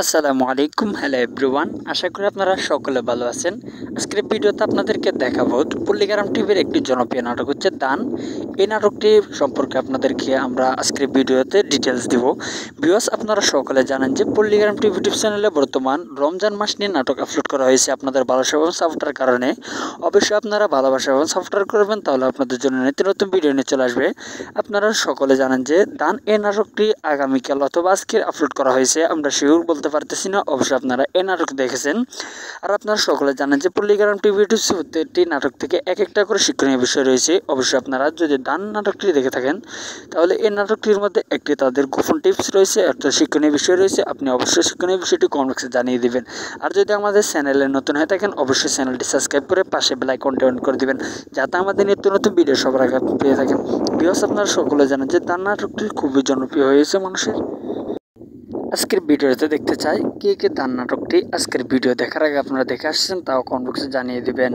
আসসালামু আলাইকুম, hello everyone. আশা করি আপনারা সকলে ভালো আছেন। আজকের ভিডিওতে আপনাদেরকে দেখাবো পল্লীগ্রাম টিভির একটি জনপ্রিয় নাটক হচ্ছে দান। এই নাটকটি সম্পর্কে আপনাদেরকে আমরা আজকের ভিডিওতে ডিটেলস দিব। ভিউয়ার্স, আপনারা সকলে জানেন যে পল্লীগ্রাম টিভি ইউটিউব চ্যানেলে বর্তমান রমজান মাস নিয়ে নাটক আপলোড করা হয়েছে আপনাদের ভালোবাসা এবং সাপোর্টের কারণে। অবশ্যই আপনারা ভালোবাসা এবং সাপোর্ট করবেন, তাহলে আপনাদের জন্য নিত্য নতুন ভিডিও নিয়ে চলে আসবে। আপনারা সকলে জানেন যে দান এই নাটকটি আগামীকাল অথবা আজকে আপলোড করা হয়েছে, আমরা শিওর বলতে পারতেছি না। অবশ্যই আপনারা এই নাটক দেখেছেন। আর আপনারা সকলে জানেন যে পল্লীগ্রাম টিভি ইউটিউব প্রত্যেকটি নাটক থেকে এক একটা করে শিক্ষণীয় বিষয় রয়েছে। অবশ্যই আপনারা যদি দান নাটকটি দেখে থাকেন, তাহলে এই নাটকটির মধ্যে একটি তাদের গোপন টিপস রয়েছে, একটা শিক্ষণীয় বিষয় রয়েছে। আপনি অবশ্যই শিক্ষণীয় বিষয়টি কমেন্ট বক্সে জানিয়ে দিবেন। আর যদি আমাদের চ্যানেলে নতুন হয়ে থাকেন, অবশ্যই চ্যানেলটি সাবস্ক্রাইব করে পাশে বেল আইকনটি অন করে দিবেন, যাতে আমাদের নিত্য নতুন ভিডিও সবার আগে আপনি পেয়ে থাকেন। ভিউয়ার্স, আপনারা সকলে জানেন যে দান নাটকটি খুবই জনপ্রিয় হয়েছে মানুষের। আজকের ভিডিওতে দেখতে চাই কে কে দান নাটকটি। আজকের ভিডিও দেখার আগে আপনারা দেখে আসছেন, তাও কমেন্ট বক্সে জানিয়ে দিবেন।